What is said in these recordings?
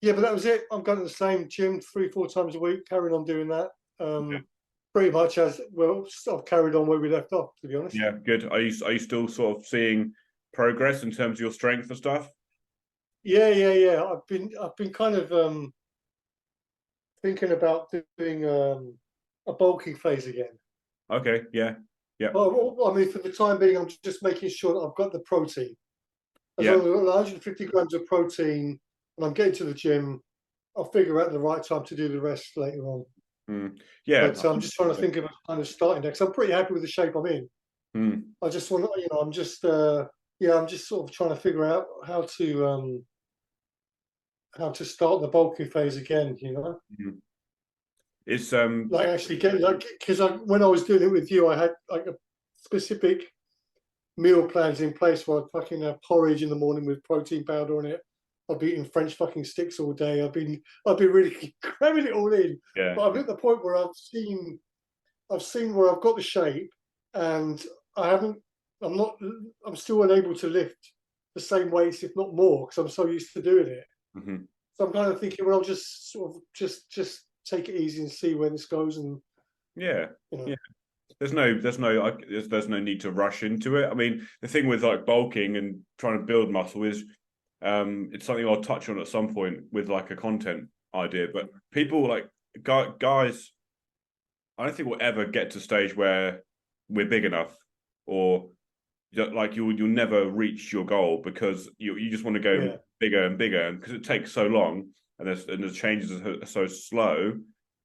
Yeah, but that was it. I'm going to the same gym 3, 4 times a week, carrying on doing that. Yeah. Pretty much as well, sort of carried on where we left off, to be honest. Yeah, good. Are you still sort of seeing progress in terms of your strength and stuff? Yeah. I've been kind of thinking about doing a bulking phase again. Okay, yeah, yeah, Well, I mean, for the time being, I'm just making sure that I've got the protein. As yeah. long as I've got 150 grams of protein and I'm getting to the gym, I'll figure out the right time to do the rest later on. Mm. Yeah. But I'm just trying to think of a kind of starting next. I'm pretty happy with the shape I'm in. Mm. I just want to, I'm just sort of trying to figure out how to start the bulking phase again. Mm. It's Like actually get like because when I was doing it with you, I had like a specific meal plans in place where I'd fucking have porridge in the morning with protein powder on it. I've been eating French fucking sticks all day. I've been really cramming it all in. yeah, But I'm at the point where I've seen where I've got the shape, and I haven't. I'm not. I'm still unable to lift the same weights, if not more, because I'm so used to doing it. hmm So I'm kind of thinking, well, I'll just sort of just take it easy and see where this goes, and yeah, you know, yeah. There's no need to rush into it. I mean, the thing with like bulking and trying to build muscle is, it's something I'll touch on at some point with like a content idea. But people like guys, I don't think we'll ever get to a stage where we're big enough, or like you'll never reach your goal because you just want to go yeah, bigger and bigger, and because it takes so long and the changes are so slow,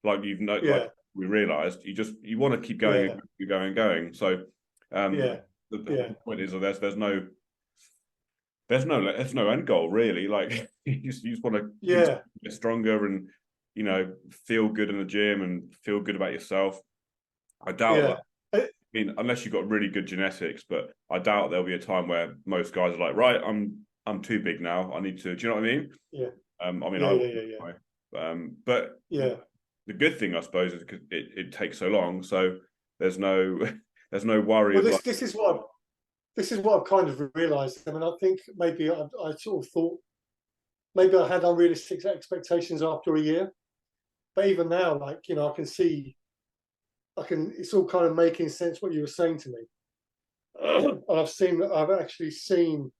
like like yeah, we realized, you want to keep going and yeah, going and going. So um yeah, the yeah, point is that there's no end goal really. Like you just want to continue yeah, to get stronger and feel good in the gym and feel good about yourself. I doubt that. yeah. Uh, I mean, unless you've got really good genetics, but I doubt there'll be a time where most guys are like, right, I'm too big now. I need to. Do you know what I mean? Yeah, I mean, yeah, I yeah, would. yeah, yeah, But yeah. the good thing, I suppose, is because it takes so long, so there's no there's no worry Well, of like, this is what I've kind of realised. I mean, I think maybe I sort of thought maybe I had unrealistic expectations after a year, but even now, like I can see, I can. It's all kind of making sense what you were saying to me, and I've actually seen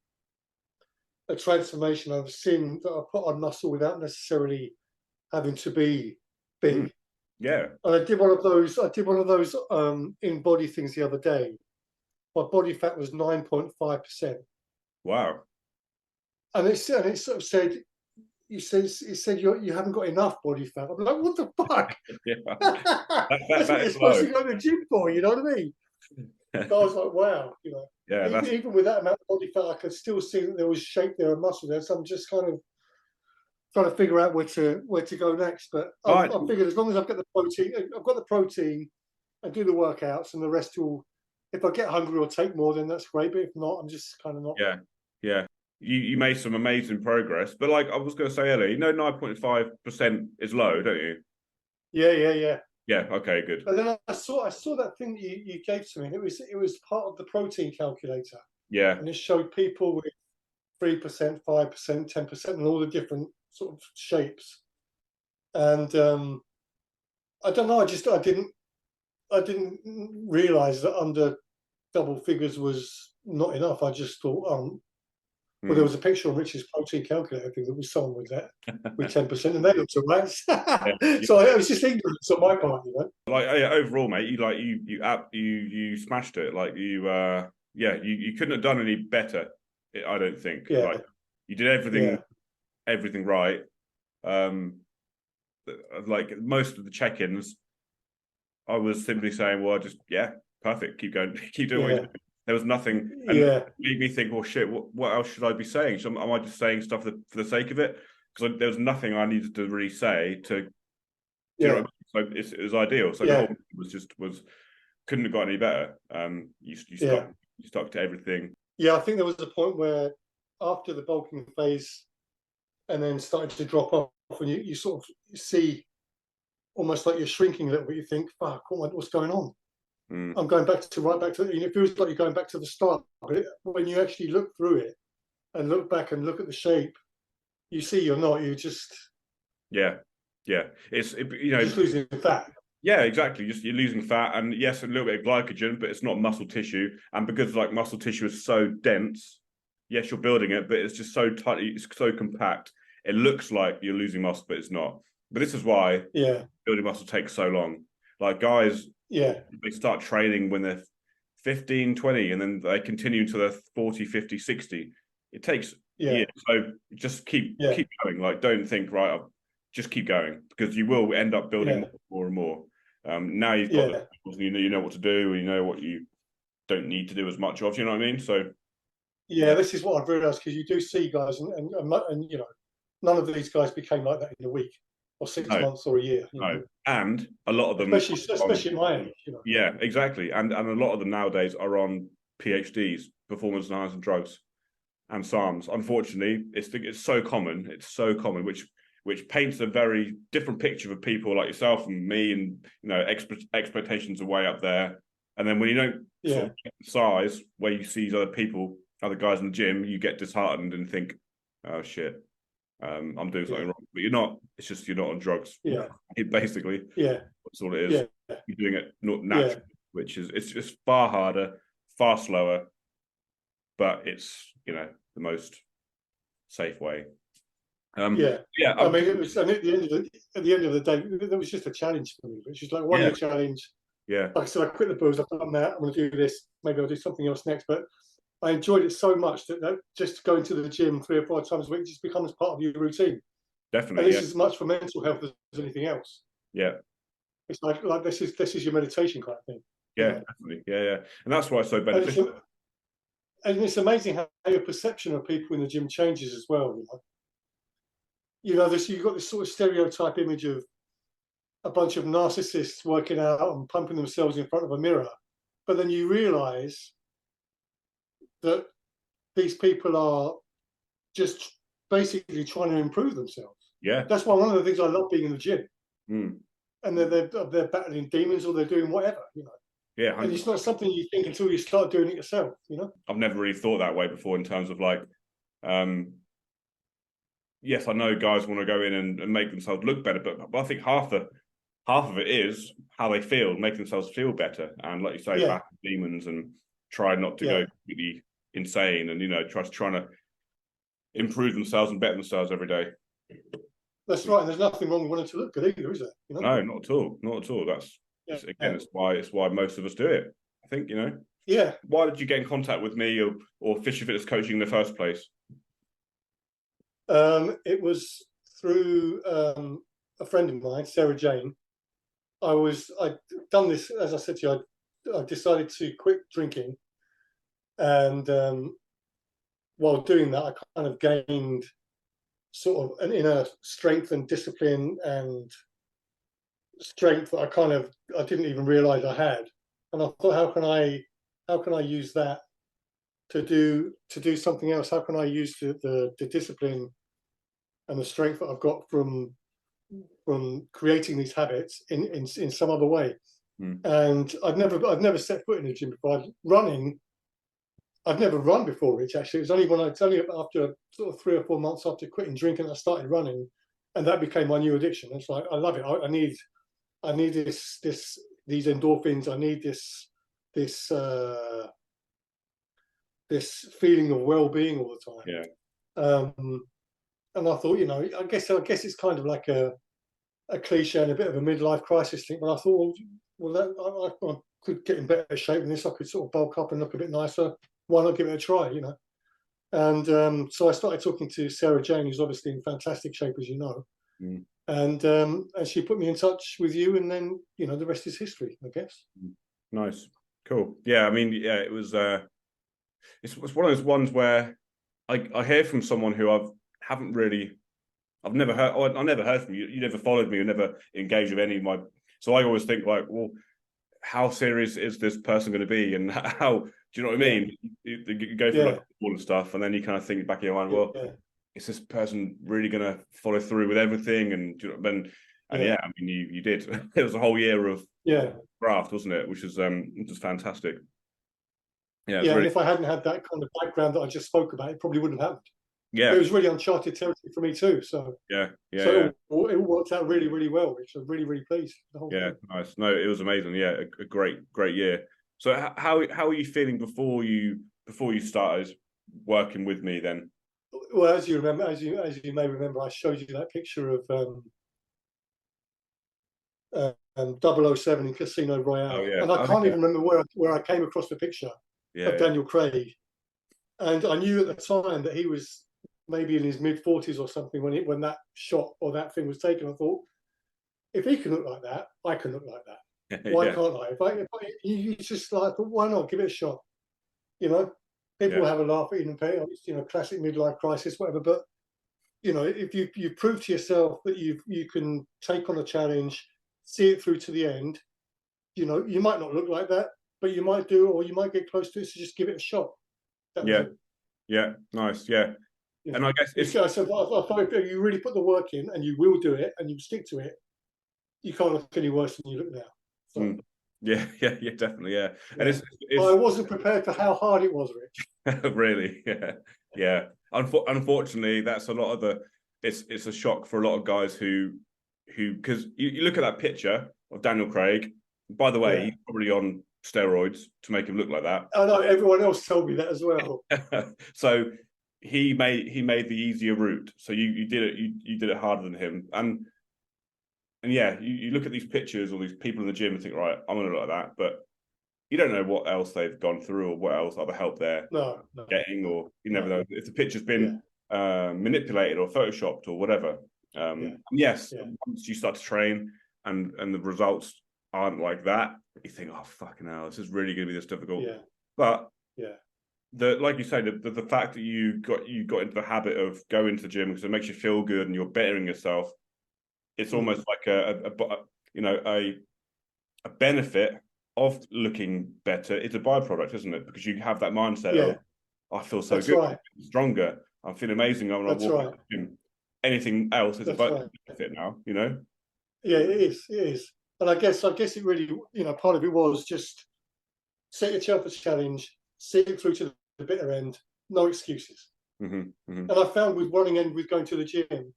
a transformation. I've seen that I put on muscle without necessarily having to be mm, big. yeah, And I did one of those. I did one of those in body things the other day. My body fat was 9.5%. wow, And it sort of said, it said you haven't got enough body fat. I'm like, what the fuck? yeah, That's what that you're is supposed low. to go to the gym for, you know what I mean? So I was like, wow, Yeah, that's even with that amount of body fat, I could still see that there was shape there and muscle there. So I'm just kind of trying to figure out where to go next. But right. I figured as long as I've got the protein, and do the workouts, and the rest will. If I get hungry or take more, then that's great. But if not, I'm just kind of not. Yeah, yeah. You made some amazing progress, but like I was going to say earlier, 9.5% is low, don't you? Yeah. Yeah. Okay. Good. But then I saw that thing that you gave to me, and it was part of the protein calculator, Yeah. and it showed people with 3%, 5%, 10%, and all the different sort of shapes. And I don't know. I didn't realize that under double figures was not enough. I just thought, well, there Mm. was a picture on Rich's protein calculator thing that was someone with that with 10%, and they looked alright. Yeah. So Yeah. it was just ignorance on my part. Like yeah, overall, mate, you smashed it. Like yeah, you couldn't have done any better. I don't think. Yeah, Like you did yeah, everything right. Um, like most of the check-ins, I was simply saying, well, just yeah, perfect. Keep going, keep doing what you're yeah, doing. There was nothing, and it yeah, made me think, well, shit, what else should I be saying? So am I just saying stuff for the sake of it? Because there was nothing I needed to really say to, do you know yeah, what I mean? So it was ideal. So the whole yeah, thing was couldn't have got any better. You stuck yeah. to everything. Yeah, I think there was a point where after the bulking phase and then started to drop off, and you sort of see almost like you're shrinking a little bit. You think, fuck, what's going on? Mm, I'm going right back to, it feels like you're going back to the start. But when you actually look through it and look back and look at the shape, you see you're not. You just, Yeah, yeah. You're just losing fat. Yeah, exactly. Just you're losing fat, and yes, a little bit of glycogen, but it's not muscle tissue. And because like muscle tissue is so dense, yes, you're building it, but it's just so tightly, it's so compact. It looks like you're losing muscle, but it's not. But this is why Yeah, building muscle takes so long. Like guys, yeah, they start training when they're 15, 20, and then they continue to their 40, 50, 60. It takes yeah, years. So just yeah, keep going. Like don't think, right, I'll just keep going because you will end up building yeah, more and more. Now you've got the yeah, tools, you know what to do, and you know what you don't need to do as much of. You know what I mean? So yeah. This is what I've realised, because you do see guys, and you know, none of these guys became like that in a week or six no, months or a year. You no, know, and a lot of them, especially at my age. You know. yeah, exactly, and a lot of them nowadays are on PhDs, performance enhancing drugs and SARMs. Unfortunately, it's so common. It's so common, which paints a very different picture of people like yourself and me, and you know, expectations are way up there. And then when you don't sort Yeah, of get the size where you see these other people, other guys in the gym, you get disheartened and think, "Oh shit, I'm doing something yeah, wrong." But you're not. It's just you're not on drugs. yeah, Basically, yeah, that's all it is. yeah, You're doing it not yeah, naturally, which is it's just far harder, far slower, but it's the most safe way. yeah. Yeah, I mean, it was, and at the end of the day, it was just a challenge for me. It was just like one yeah, year challenge. yeah, Like I said, I quit the booze. I've done that. I'm going to do this. Maybe I'll do something else next. But I enjoyed it so much that just going to the gym 3 or 4 times a week just becomes part of your routine. And definitely, this yeah, is as much for mental health as anything else. yeah, It's like this is your meditation kind of thing, you yeah, know. definitely, yeah, yeah, and that's why it's so And it's beneficial. and it's amazing how your perception of people in the gym changes as well. This you've got this sort of stereotype image of a bunch of narcissists working out and pumping themselves in front of a mirror, but then you realise that these people are just basically trying to improve themselves. Yeah, That's why one of the things I love being in the gym, mm. and they're battling demons or they're doing whatever. Yeah, And 100%. it's not something you think until you start doing it yourself. I've never really thought that way before in terms of like, um, yes, I know guys want to go in and make themselves look better, but I think half of it is how they feel, make themselves feel better, and like you say, Yeah, back demons and try not to yeah, go completely insane, and trying to improve themselves and better themselves every day. that's right. And there's nothing wrong with wanting to look good either, is there? No, not at all. Not at all. Yeah, Again, it's why most of us do it. I think, yeah. why did you get in contact with me or Fisher Fitness Coaching in the first place? It was through a friend of mine, Sarah Jane. I'd done this, as I said to you. I decided to quit drinking, and while doing that, I kind of gained sort of an inner strength and discipline and strength that I didn't even realize I had. And I thought, how can I use that to do something else? How can I use the discipline and the strength that I've got from creating these habits in some other way? Mm. And I've never set foot in a gym before. I've never run before, Rich. Actually, it's only after sort of 3 or 4 months after quitting drinking I started running, and that became my new addiction. It's like I love it. I need these endorphins. I need this this feeling of well-being all the Yeah. time. And I thought, I guess it's kind of like a cliche and a bit of a midlife crisis thing. But I thought, I could get in better shape than this. I could sort of bulk up and look a bit nicer. Why not give it a try? And so I started talking to Sarah Jane, who's obviously in fantastic shape, as you know. Mm. And she put me in touch with you, and then the rest is history, I guess. Nice, cool. Yeah, I mean, yeah, it was. It's one of those ones where I hear from someone who haven't really. I've never heard. I never heard from you. You never followed me. You never engaged with any of my. So I always think like, well, how serious is this person going to be, and how do you know what I Yeah, mean? You go through yeah, like all the stuff, and then you kind of think back in your mind, well, yeah, is this person really going to follow through with everything? And and yeah, yeah, I mean, you did. It was a whole year of yeah, graft, wasn't it? Which is fantastic. Yeah, it's yeah. And really if I hadn't had that kind of background that I just spoke about, it probably wouldn't have happened. It yeah, was really uncharted territory for me too. So, yeah, yeah, so yeah. it all worked out really, really well, which I'm really, really pleased with the whole Yeah, thing. nice. No, it was amazing. Yeah, a great year. So how are you feeling before you started working with me then? Well, as you remember, as you may remember, I showed you that picture of 007 in Casino Oh Royale, yeah. and I Oh can't yeah. even remember where I came across the picture Yeah, of yeah. Daniel Craig, and I knew at the time that he was maybe in his mid-40s or something when that shot or that thing was taken. I thought, if he can look like that, I can look like that. Why Yeah, can't I? You just like, why not give it a shot? You know, yeah, people have a laugh at Eden Payne, classic midlife crisis, whatever. But if you prove to yourself that you can take on a challenge, see it through to the end, you might not look like that, but you might do, or you might get close to it. So just give it a shot. That was yeah, it. yeah. Nice. Yeah. You And know, I guess it's so I thought if you really put the work in and you will do it and you stick to it, you can't look any worse than you look now. So yeah, yeah, definitely, yeah. And yeah, but I it's wasn't prepared for how hard it was, Rich. really, yeah, yeah. Unfortunately, that's a lot of the. It's a shock for a lot of guys who because you look at that picture of Daniel Craig. By the way, Yeah, he's probably on steroids to make him look like I know everyone else told me that as well. that. So he made the easier route. So you did it you did it harder than him. And yeah, you look at these pictures or these people in the gym and think, right, I'm gonna look like that, but you don't know what else they've gone through or what else other help they're No, no, getting, or you never no. know if the picture's Yeah, been manipulated or photoshopped or whatever. yeah, Yes, yeah, once you start to train and the results aren't like that, you think, oh fucking hell, this is really going to be this difficult. yeah, But yeah, like you say, the fact that you got into the habit of going to the gym because it makes you feel good and you're bettering yourself, it's almost like a benefit of looking better. It's a byproduct, isn't it? Because you have that mindset of, yeah. I feel so That's good, right. I'm stronger, I feel amazing when I That's walk right. into the gym. Anything else is a That's right. benefit now, you know? Yeah, it is. It is. And I guess it really, part of it was just set yourself a challenge, see it through to the bitter end, no excuses. Mm-hmm. And I found with running and with going to the gym,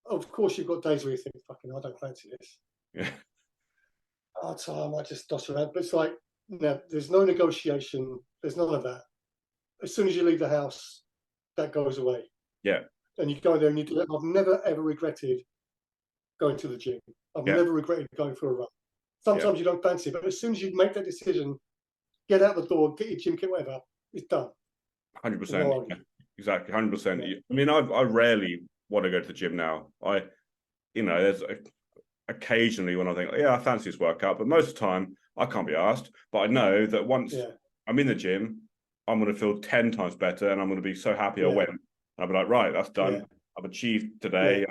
of course, you've got days where you think, fucking, I don't fancy this. Yeah, Oh, I might just dot around. But it's like, no, there's no negotiation. There's none of that. As soon as you leave the house, that goes away. yeah, And you go there and you do it. I've never, ever regretted going to the gym. I've yeah, never regretted going for a run. yeah. Sometimes you don't fancy it, but as soon as you make that decision, get out the door, get your gym kit, whatever, it's done. There's 100%. no Yeah, argument. exactly. 100%. Yeah. I mean, I rarely want to go to the gym now. There's occasionally when I think, yeah, I fancy this workout, but most of the time I can't be asked. But I know that once Yeah. I'm in the gym, I'm going to feel 10 times better and I'm going to be so happy I Yeah. went. And I'll be like, right, that's Yeah. done. I've achieved Yeah. today.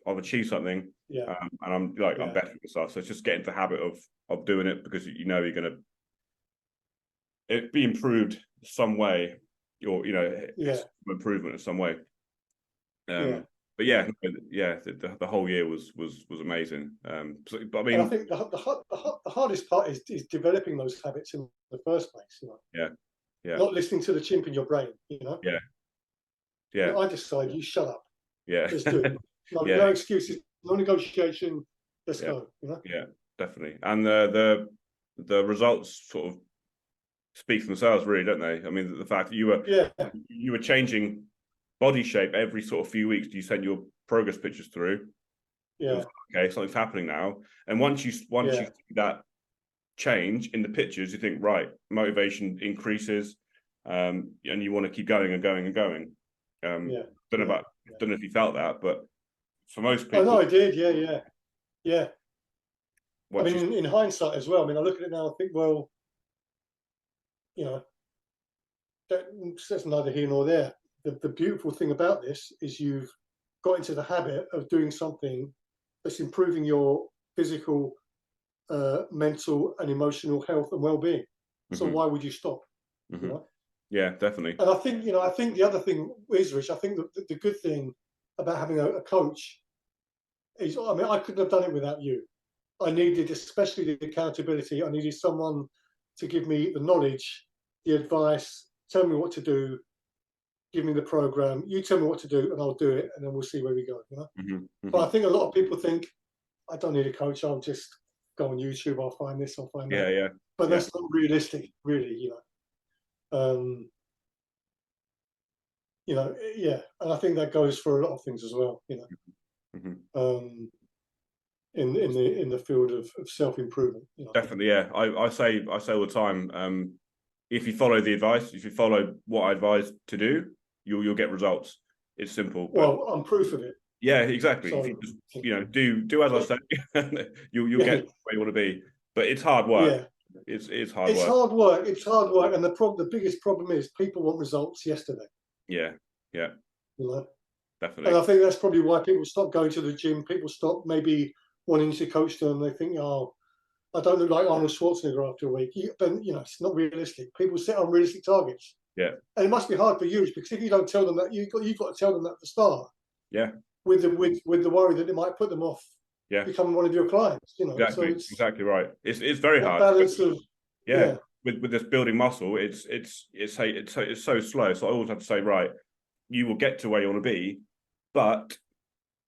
I've achieved something. Yeah. And I'm like, I'm Yeah. better with stuff. So it's just getting the habit of doing it because you're going to be improved some way, or Yeah. improvement in some way. Yeah. But yeah, the whole year was amazing. But I And I mean, think the hardest part is developing those habits in the first place. yeah, yeah, Not listening to the chimp in your brain. yeah, yeah, I decide. You shut up. yeah, Let's do it. No, yeah, no excuses. No negotiation. Let's yeah, go. yeah, definitely. And the results sort of speak for themselves, really, don't they? I mean, the fact that Yeah. you were changing body shape every sort of few weeks. You send your progress pictures through. It Yeah. was okay, something's happening now. And once you Yeah. see that change in the pictures, you think, right, motivation increases, and you want to keep going and going and going. Yeah. Don't know Yeah. about don't know if you felt that, but for most Oh no, people, I did. Yeah. Yeah. Yeah. I once mean, you in hindsight as well. I mean, I look at it now. I think, well, you know, that's neither here nor there. The beautiful thing about this is you've got into the habit of doing something that's improving your physical, mental, and emotional health and well-being. So hmm why would you stop? You hmm know. yeah, definitely, And I think the other thing is, Rich. I think the good thing about having a coach is, I mean, I couldn't have done it without you. I needed, especially the accountability. I needed someone to give me the knowledge, the advice, tell me what to do, give me the program, you tell me what to do, and I'll do it, and then we'll see where we go. You know. Mm-hmm. But I think a lot of people think I don't need a coach. I'll just go on YouTube. I'll find this. I'll find that. Yeah. But that's not realistic, really. Yeah, and I think that goes for a lot of things as well. Mm-hmm. In the field of self improvement. Definitely, yeah. I say all the time. If you follow the advice, if you follow what I advise to do, you'll get results. It's simple. Well, I'm proof of it. Yeah, exactly. So, if you just do as I say, you'll get where you want to be. But it's hard work. Yeah, it's hard it's work. hard work. It's hard work, and the biggest problem is people want results yesterday. Yeah. Definitely. And I think that's probably why people stop going to the gym. People stop maybe wanting to coach them. They think, oh, I don't look like Arnold Schwarzenegger after a week. But it's not realistic. People set unrealistic targets. Yeah. And it must be hard for you, because if you don't tell them that, you've got to tell them that at the start. Yeah. With the worry that it might put them off. Yeah. Becoming one of your clients. Exactly. So it's exactly right. It's very hard. Balance of With this building muscle, it's so slow. So I always have to say, right, you will get to where you want to be, but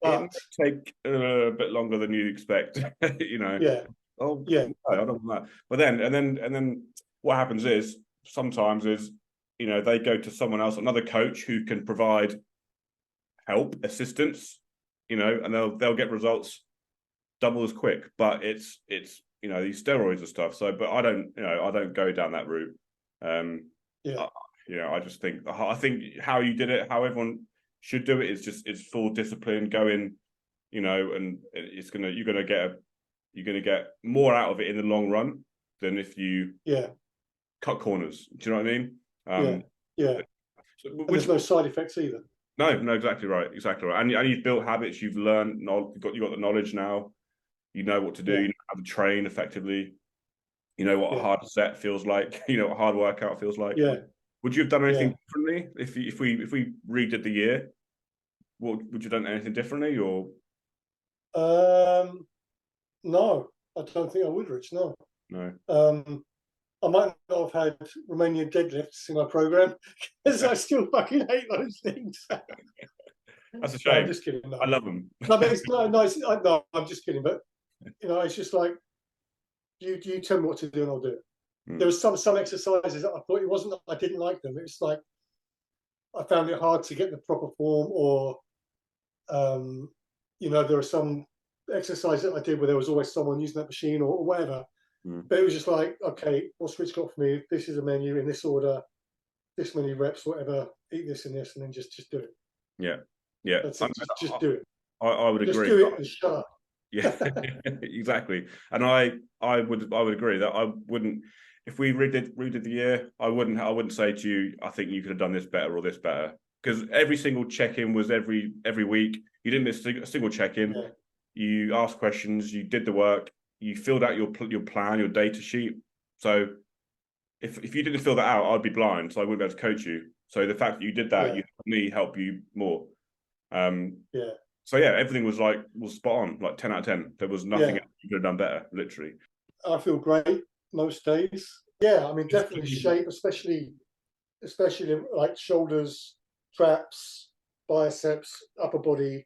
it might take a bit longer than you expect. Yeah. Oh yeah. No, I don't want that. But then what happens is sometimes they go to someone else, another coach who can provide help, assistance, and they'll get results double as quick. But it's these steroids and stuff. So, but I don't go down that route. I just think how you did it, how everyone should do it, it's full discipline. Go in, and you're gonna get more out of it in the long run than if you cut corners. Do you know what I mean? There's no side effects either. No, exactly right. And you've built habits. You've learned. You've got the knowledge now. You know what to do. You know how to train effectively. You know what a hard set feels like. You know what a hard workout feels like. Yeah. Would you have done anything differently if we redid the year? Would you have done anything differently or? No, I don't think I would, Rich. No. I might not have had Romanian deadlifts in my program because I still fucking hate those things. That's a shame. No, I'm just kidding. No. I love them. No, but it's no, I'm just kidding. But it's just like you tell me what to do and I'll do it. There was some exercises that I thought it wasn't that I didn't like them. It's like I found it hard to get the proper form, or there are some exercises that I did where there was always someone using that machine or whatever. But it was just like, okay, what's Rich got for me? This is a menu in this order, this many reps, whatever. Eat this and this, and then just do it. Yeah. That's it. Just do it. I would agree. Just do it and shut up. Yeah, exactly. And I would agree that I wouldn't, if we redid the year, I wouldn't say to you, I think you could have done this better or this better, because every single check-in was every week. You didn't miss a single check-in. Yeah. You asked questions. You did the work. You filled out your plan, your data sheet. So if you didn't fill that out, I'd be blind, so I wouldn't be able to coach you. So the fact that you did that, you helped me help you more. So everything was spot on, like 10 out of 10. There was nothing else you could have done better, literally. I feel great most days. Yeah, I mean, definitely shape, especially like shoulders, traps, biceps, upper body.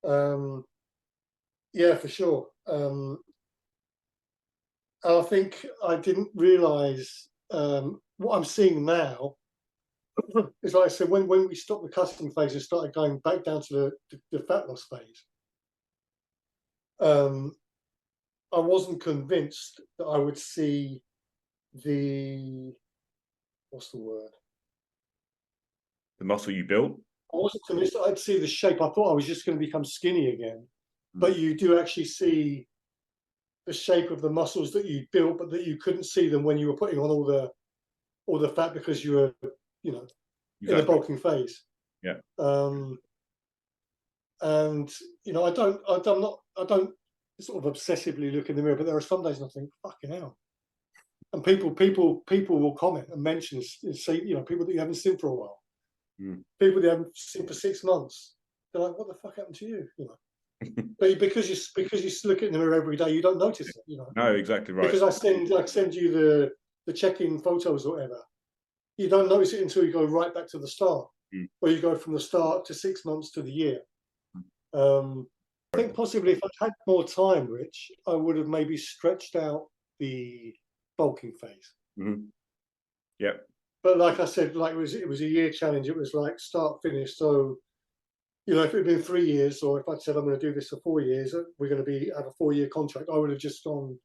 Yeah, for sure. I think I didn't realise what I'm seeing now is, like I said, when we stopped the cutting phase and started going back down to the fat loss phase, I wasn't convinced that I would see what's the word? The muscle you built? I wasn't convinced that I'd see the shape. I thought I was just going to become skinny again. But you do actually see the shape of the muscles that you built, but that you couldn't see them when you were putting on all the fat, because you were, in the bulking phase. Yeah. And I don't sort of obsessively look in the mirror, but there are some days and I think, fucking hell. And people will comment and mention and say, people that you haven't seen for a while, people that you haven't seen for 6 months. They're like, what the fuck happened to you? But because you look in the mirror every day, you don't notice it. No, exactly right. Because I send you the check-in photos or whatever. You don't notice it until you go right back to the start. where you go from the start to 6 months to the year. I think possibly if I'd had more time, Rich, I would have maybe stretched out the bulking phase. Yeah. But like I said, like it was a year challenge. It was like start finish. So, you know, if it had been 3 years, or if I'd said I'm going to do this for 4 years, we're going to have a 4-year contract, I would have just gone,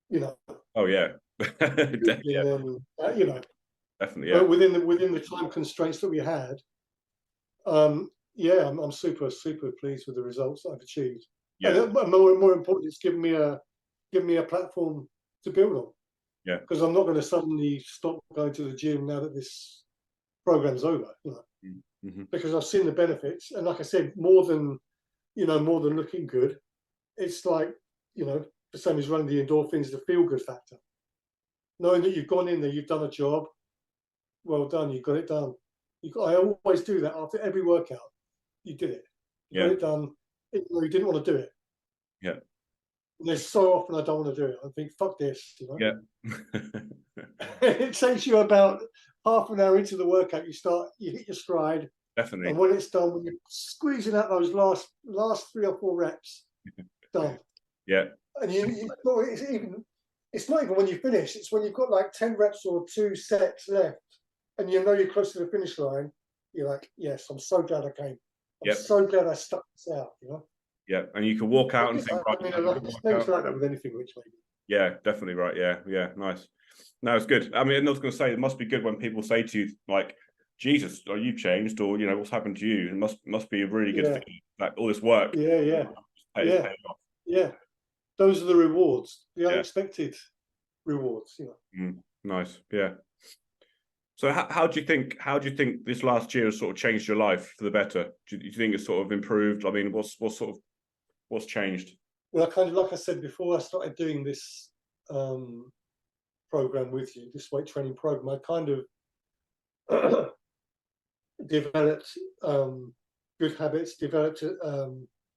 you know. Oh yeah. Yeah. You know. Definitely. Yeah. But within the time constraints that we had, yeah, I'm super pleased with the results that I've achieved. Yeah. And more important, it's given me a platform to build on. Yeah. Because I'm not going to suddenly stop going to the gym now that this program's over. You know, because I've seen the benefits, and like I said, more than looking good, it's like, you know, the same as running the endorphins, the feel good factor. Knowing that you've gone in there, you've done a job, well done, you got it done. I always do that after every workout. You did it. You got it done. Even though you didn't want to do it. Yeah. And there's so often I don't want to do it. I think, fuck this. You know? Yeah. It takes you about half an hour into the workout. You hit your stride. Definitely. And when it's done, when you're squeezing out those last 3 or 4 reps, done. Yeah. And it's not even when you finish. It's when you've got like 10 reps or 2 sets left, and you know you're close to the finish line. You're like, yes, I'm so glad I came. I'm so glad I stuck this out. You know. Yeah, and you can walk out and think, right, I mean, it's like that with anything, Rich, maybe. Yeah, definitely right. Yeah, yeah, nice. No, it's good. I mean, I was going to say, it must be good when people say to you, like, Jesus, are you changed? Or, you know, what's happened to you? It must be a really good thing, like all this work. Yeah. Those are the rewards, the unexpected rewards, you know. Nice. Yeah. So how do you think this last year has sort of changed your life for the better? Do you think it's sort of improved? I mean, what's changed? Well, I kind of, like I said before, I started doing this program with you, this weight training program. I kind of developed good habits, developed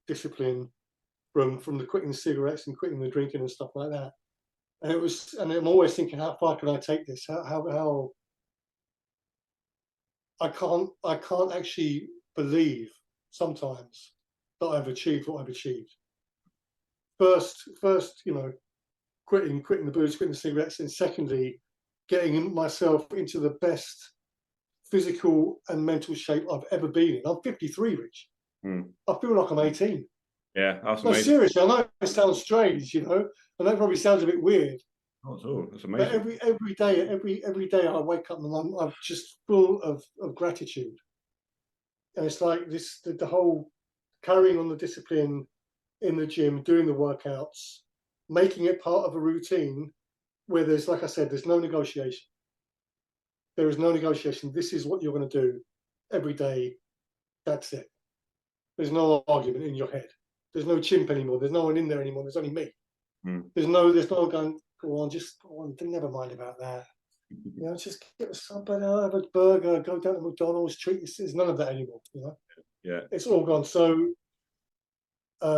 discipline from the quitting the cigarettes and quitting the drinking and stuff like that. And I'm always thinking, how far can I take this? How I can't actually believe sometimes that I've achieved what I've achieved. First, you know, quitting the booze, quitting the cigarettes, and secondly, getting myself into the best physical and mental shape I've ever been in. I'm 53, Rich. I feel like I'm 18. Yeah, that's amazing. No, seriously, I know it sounds strange, you know, and that probably sounds a bit weird. Not at all. That's amazing. But every day I wake up and I'm just full of gratitude. And it's like this, the whole carrying on the discipline in the gym, doing the workouts, making it part of a routine where there's, like I said, there's no negotiation. There is no negotiation. This is what you're going to do every day. That's it. There's no argument in your head. There's no chimp anymore. There's no one in there anymore. There's only me. There's no going, go on, never mind about that. You know, just get something, have a burger, go down to McDonald's, treat yourself. There's none of that anymore, you know? Yeah. It's all gone. So I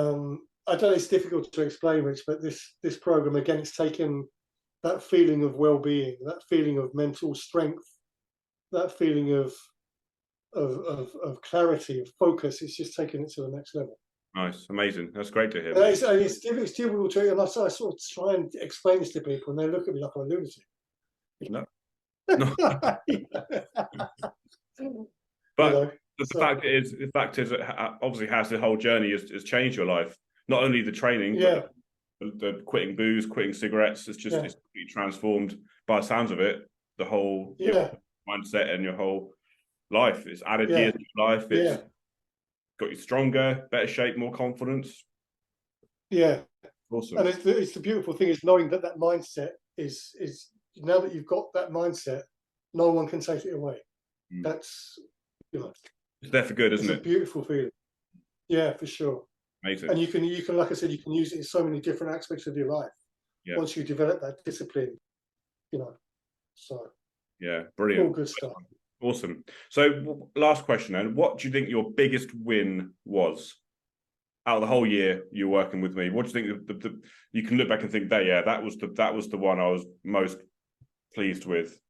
don't know, it's difficult to explain, Rich, but this program, again, it's taken that feeling of well-being, that feeling of mental strength, that feeling of clarity, of focus. It's just taken it to the next level. Nice, amazing. That's great to hear. It's difficult to, and I sort of try and explain this to people, and they look at me like I'm a lunatic. No. But you know, the fact is, obviously, has the whole journey has changed your life. Not only the training, but the quitting booze, quitting cigarettes. It's just it's completely transformed. By the sounds of it, the whole mindset and your whole life. It's added years to your life. It's got you stronger, better shape, more confidence. Yeah, awesome. And it's the beautiful thing is knowing that mindset is now that you've got that mindset, no one can take it away. That's, you know, it's there for good, isn't it? It's a beautiful feeling. Yeah, for sure. Amazing. And you can, like I said, you can use it in so many different aspects of your life. Yeah. Once you develop that discipline, you know. So. Yeah, brilliant. All good stuff. Awesome. So, last question then: what do you think your biggest win was out of the whole year you're working with me? What do you think you can look back and think that that was the one I was most pleased with?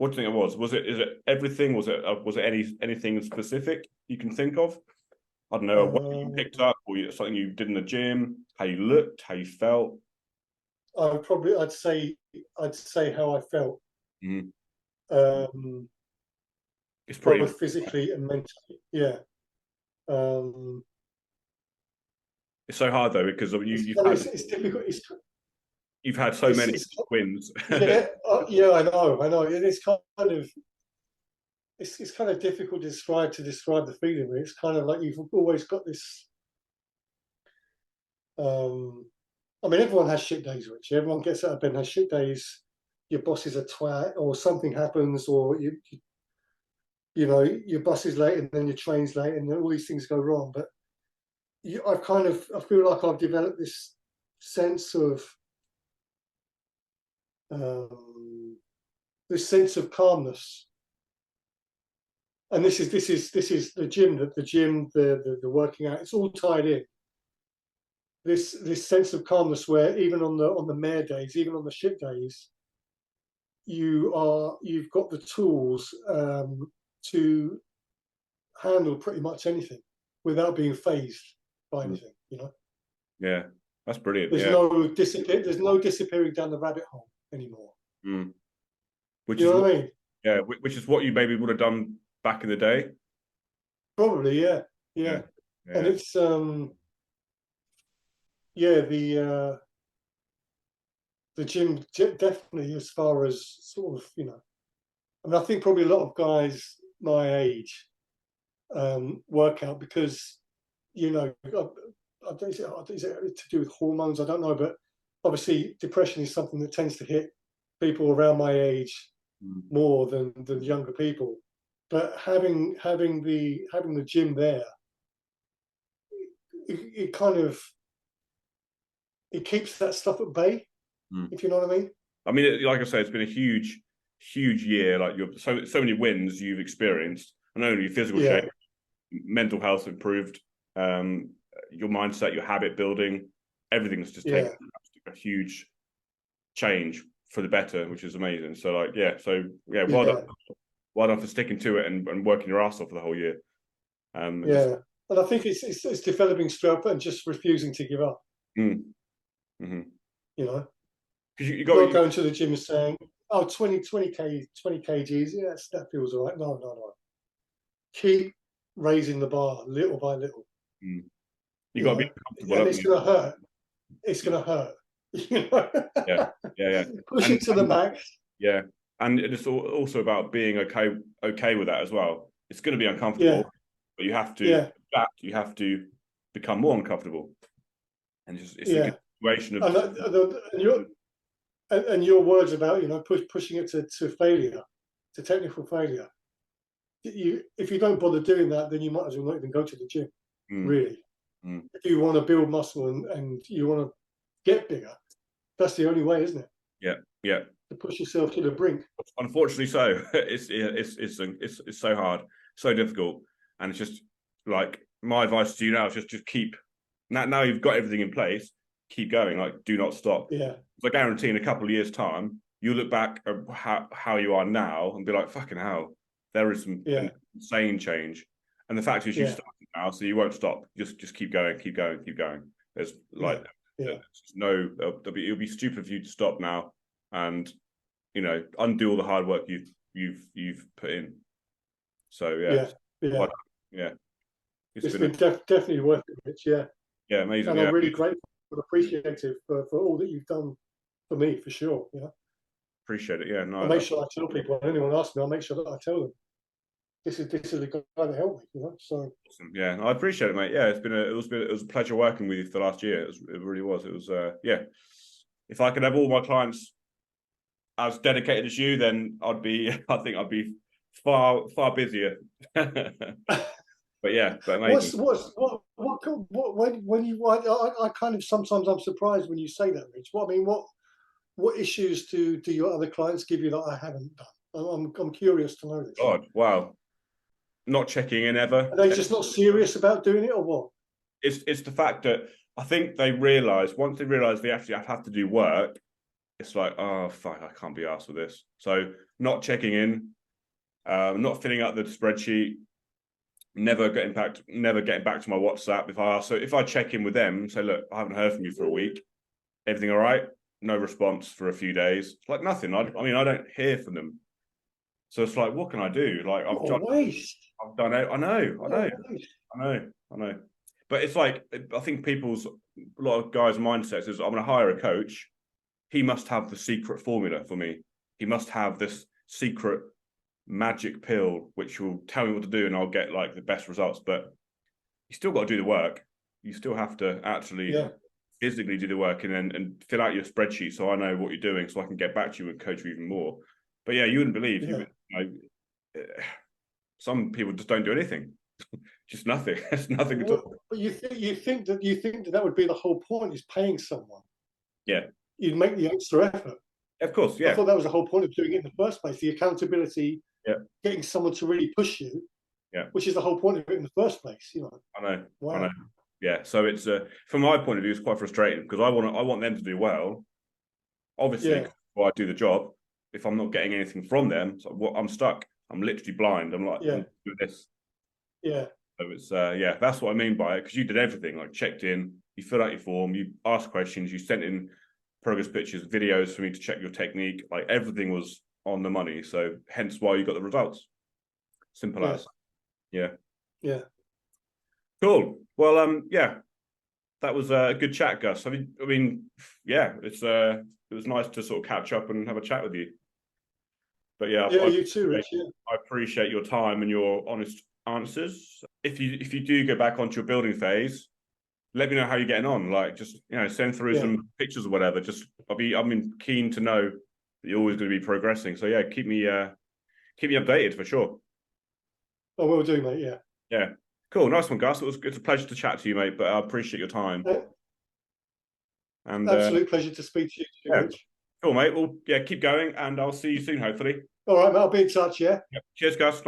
What do you think it was? Is it everything? Was it anything specific you can think of? I don't know, a weight you picked Um, up, or something you did in the gym, how you looked, how you felt. I'd say how I felt, Mhm. um, It's pretty. both physically and mentally. Yeah. Um, It's so hard though because it's kind of, it's difficult. you've had so many It's wins. yeah, yeah. I know. It's kind of it's kind of difficult to describe the feeling. It's kind of like you've always got this. Um, I mean, everyone has shit days, Rich. Everyone gets out of bed and has shit days. Your boss is a twat, or something happens, or you know your bus is late and then your train's late, and all these things go wrong. But I feel like I've developed this sense of um, calmness. And this is the working out. It's all tied in. This sense of calmness where even on the mare days, even on the shit days, you've got the tools to handle pretty much anything without being phased by anything. You know, Yeah, that's brilliant. there's Yeah. no disappear. There's no disappearing down the rabbit hole anymore. Mm. Which You is know what, what I mean? yeah, which is what you maybe would have done back in the day. Probably, yeah, Yeah, yeah. And yeah. it's yeah, the gym definitely, as far as sort of, you know, I mean, I think probably a lot of guys my age work out because, you know, I don't, is it to do with hormones? I don't know, but obviously depression is something that tends to hit people around my age Mm. more than younger people. But having the gym there, it kind of it keeps that stuff at bay, Mm. if you know what I mean. I mean, like I say, it's been a huge year. Like you're so many wins you've experienced, and not only your physical shape, Yeah, mental health improved, um, your mindset, your habit building, everything's just taken yeah, a huge change for the better, which is amazing. So like, yeah, so yeah, yeah, well done for sticking to it and working your ass off for the whole year. And just yeah. And I think it's developing strength and just refusing to give up. mm, mm-hmm. You know, Because not you going to the gym and saying, "Oh, 20 kgs, yes, that feels all right." No, no, no. Keep raising the bar little by little. mm, you You got to be know, comfortable, and haven't it's you? gonna hurt. It's gonna hurt. You know, Yeah, yeah. push And it to the max. yeah, and it's also about being okay with that as well. It's going to be Yeah, uncomfortable, but you have to yeah, adapt. You have to become more uncomfortable, and it's a yeah. continuation of And, just and your words about, you know, pushing it to failure, to technical failure. If you don't bother doing that, then you might as well not even go to the gym. mm, Really, mm, if you want to build muscle and you want to get bigger, that's the only way, isn't it? yeah, yeah. To push yourself to the brink. Unfortunately, so it's so hard, so difficult, and it's just like my advice to you now is just keep now you've got everything in place, keep going, like do not stop. Yeah, I guarantee in a couple of years' time, you look back at how you are now and be like, fucking hell, there is an yeah, insane change. And the fact is, you yeah, started now, so you won't stop. Just keep going, keep going, keep going. There's yeah, like, yeah, there's no, it'll be stupid for you to stop now, and undo all the hard work you've put in. So yeah, yeah, yeah. but yeah, it's It's been a, been definitely worth it, Rich. Yeah, yeah, amazing. and I'm Yeah, really grateful and appreciative for all that you've done for me, for sure. You know, appreciate it. Yeah, I no, make sure I tell people. When anyone asks me, I'll make sure that I tell them this is the guy that helped me. You know, so awesome. Yeah, I appreciate it, mate. Yeah, it was a pleasure working with you for the last year. It really was. It was yeah. If I could have all my clients as dedicated as you, then I think I'd be far busier. But yeah, but amazing. when you I kind of sometimes I'm surprised when you say that, Rich. What I mean, what issues do your other clients give you that I haven't done? I'm curious to know this. God, wow. Not checking in ever. Are they just not serious about doing it, or what? It's the fact that I think they realise once they realise they actually have to do work, it's like, oh fuck, I can't be asked with this. So not checking in, not filling out the spreadsheet, never getting back to my WhatsApp. If I check in with them, say, look, I haven't heard from you for a week. Everything all right? No response for a few days. It's like nothing. I mean, I don't hear from them. So it's like, what can I do? Like What a waste. I've done it. I know. What a waste. I know. But it's like, I think a lot of guys' mindsets is, I'm going to hire a coach. He must have the secret formula for me. He must have this secret magic pill which will tell me what to do, and I'll get like the best results. But you still got to do the work. You still have to actually physically do the work, and fill out your spreadsheet so I know what you're doing, so I can get back to you and coach you even more. But yeah, you wouldn't believe some people just don't do anything. Just nothing. It's nothing at all. But you think that would be the whole point, is paying someone. Yeah. You'd make the extra effort. Of course, yeah. I thought that was the whole point of doing it in the first place, the accountability, getting someone to really push you, which is the whole point of it in the first place, you know. I know. Wow. I know. Yeah. So it's from my point of view, it's quite frustrating because I want them to do well. Obviously, before I do the job, if I'm not getting anything from them, so I'm stuck. I'm literally blind. I'm like, I'm doing this. Yeah. So it's that's what I mean by it, because you did everything, like checked in, you filled out your form, you asked questions, you sent in progress pictures, videos for me to check your technique, like everything was on the money. So hence why you got the results. Simple as. Yeah. Cool. Well, that was a good chat, Gus. It was nice to sort of catch up and have a chat with you. But you too, Rich. I appreciate your time and your honest answers. If you do go back onto your building phase, let me know how you're getting on. Like, just send through some pictures or whatever. Just I'm keen to know that you're always going to be progressing. So yeah, keep me updated for sure. I will do, mate. Yeah. Cool. Nice one, Gus. It's a pleasure to chat to you, mate. But I appreciate your time. And absolute pleasure to speak to you too, Rich. Cool, mate. Well, keep going, and I'll see you soon, hopefully. All right, mate. I'll be in touch. Yeah. Cheers, Gus. Nice.